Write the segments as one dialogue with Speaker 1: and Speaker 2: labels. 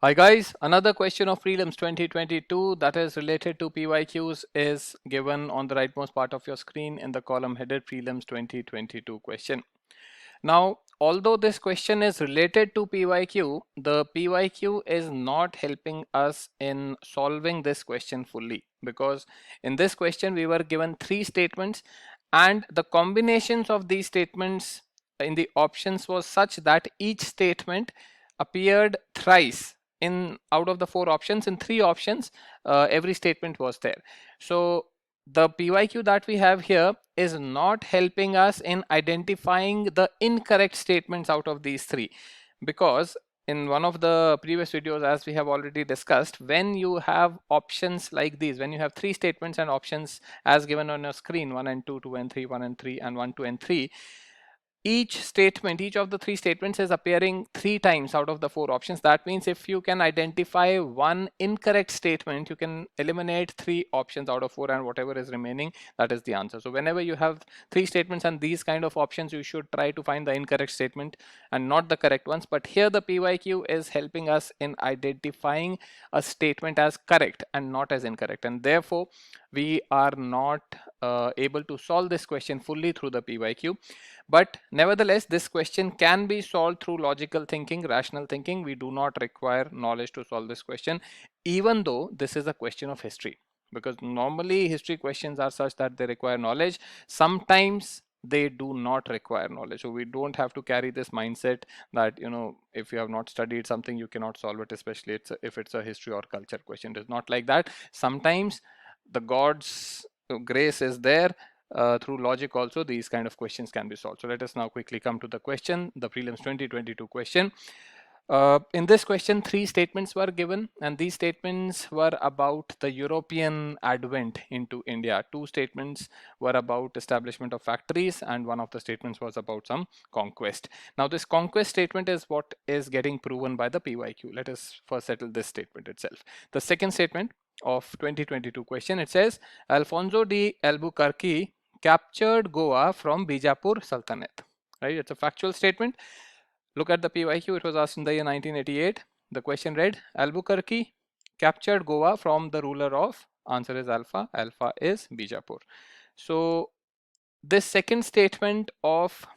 Speaker 1: Hi guys, another question of prelims 2022 that is related to PYQs is given on the rightmost part of your screen in the column headed prelims 2022 question. Now, although this question is related to PYQ, the PYQ is not helping us in solving this question fully, because in this question we were given three statements and the combinations of these statements in the options was such that each statement appeared thrice in out of the four options. In three options every statement was there. So the PYQ that we have here is not helping us in identifying the incorrect statements out of these three, because in one of the previous videos, as we have already discussed, when you have options like these, when you have three statements and options as given on your screen, 1 and 2, 2 and 3, 1 and 3, and 1, 2 and 3, each statement, each of the three statements is appearing three times out of the four options. That means if you can identify one incorrect statement, you can eliminate three options out of four, and whatever is remaining, that is the answer. So whenever you have three statements and these kind of options, you should try to find the incorrect statement and not the correct ones. But here the PYQ is helping us in identifying a statement as correct and not as incorrect, and therefore we are not able to solve this question fully through the PYQ. But nevertheless, this question can be solved through logical thinking, rational thinking. We do not require knowledge to solve this question, even though this is a question of history, because normally history questions are such that they require knowledge. Sometimes they do not require knowledge, so we don't have to carry this mindset that, you know, if you have not studied something you cannot solve it, especially if it's a history or culture question. It is not like that. Sometimes the God's grace is there. Through logic also these kind of questions can be solved. So let us now quickly come to the question, the prelims 2022 question. In this question, three statements were given, and these statements were about the European advent into India. Two statements were about establishment of factories, and one of the statements was about some conquest. Now this conquest statement is what is getting proven by the PYQ. Let us first settle this statement itself. The second statement of 2022 question, it says Alfonso de Albuquerque captured Goa from Bijapur Sultanate. Right? It's a factual statement. Look at the PYQ. It was asked in the year 1988. The question read, Albuquerque captured Goa from the ruler of, answer is Alpha. Alpha is Bijapur. So this second statement of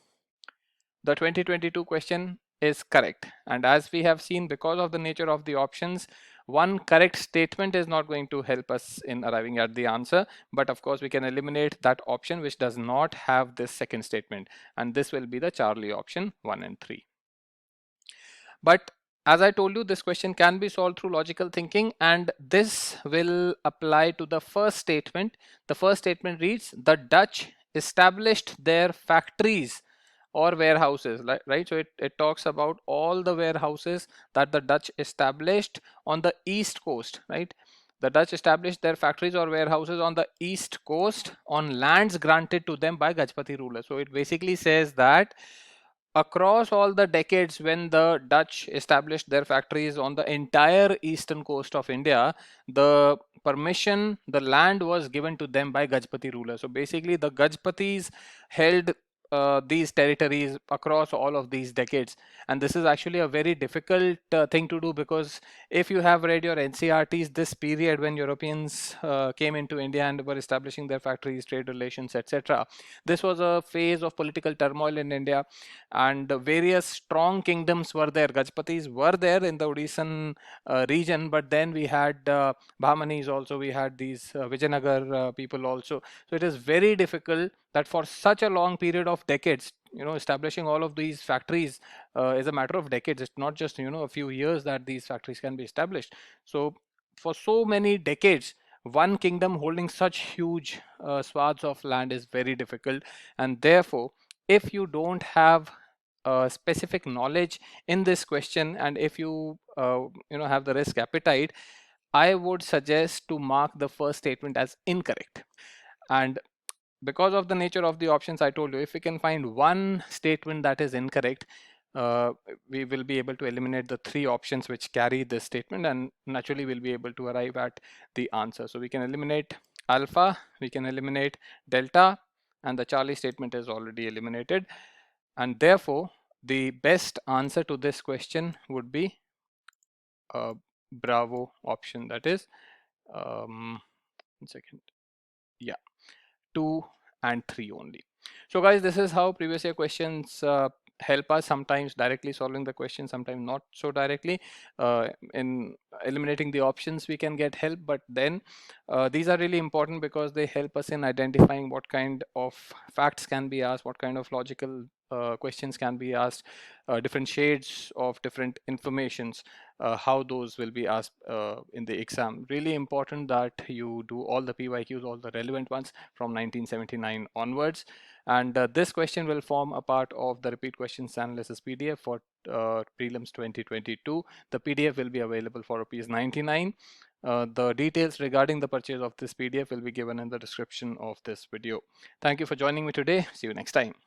Speaker 1: the 2022 question is correct. And as we have seen, because of the nature of the options, one correct statement is not going to help us in arriving at the answer. But of course, we can eliminate that option which does not have this second statement. And this will be the Charlie option 1 and 3. But as I told you, this question can be solved through logical thinking, and this will apply to the first statement. The first statement reads, the Dutch established their factories or warehouses, right? So it talks about all the warehouses that the Dutch established on the east coast, right? The Dutch established their factories or warehouses on the east coast on lands granted to them by Gajapati rulers. So it basically says that across all the decades when the Dutch established their factories on the entire eastern coast of India, the permission, the land was given to them by Gajapati rulers. So basically the Gajapatis held these territories across all of these decades, and this is actually a very difficult thing to do, because if you have read your NCRTs, this period when Europeans came into India and were establishing their factories, trade relations, etc., this was a phase of political turmoil in India, and various strong kingdoms were there. Gajapatis were there in the Odishan region, but then we had Bahmanis also, we had these Vijayanagar people also. So it is very difficult that for such a long period of decades, you know, establishing all of these factories is a matter of decades. It's not just, you know, a few years that these factories can be established. So for so many decades, one kingdom holding such huge swaths of land is very difficult, and therefore if you don't have specific knowledge in this question, and if you you know, have the risk appetite, I would suggest to mark the first statement as incorrect. And because of the nature of the options, I told you, if we can find one statement that is incorrect, we will be able to eliminate the three options which carry this statement, and naturally we'll be able to arrive at the answer. So we can eliminate alpha, we can eliminate delta, and the Charlie statement is already eliminated, and therefore the best answer to this question would be Bravo option, that is 1 second, yeah, 2 and 3 only. So guys, this is how previous year questions help us, sometimes directly solving the question, sometimes not so directly. In eliminating the options we can get help, but then these are really important because they help us in identifying what kind of facts can be asked, what kind of logical questions can be asked, different shades of different informations, how those will be asked in the exam. Really important that you do all the PYQs, all the relevant ones from 1979 onwards. And this question will form a part of the repeat questions analysis PDF for prelims 2022. The PDF will be available for ₹99. The details regarding the purchase of this PDF will be given in the description of this video. Thank you for joining me today. See you next time.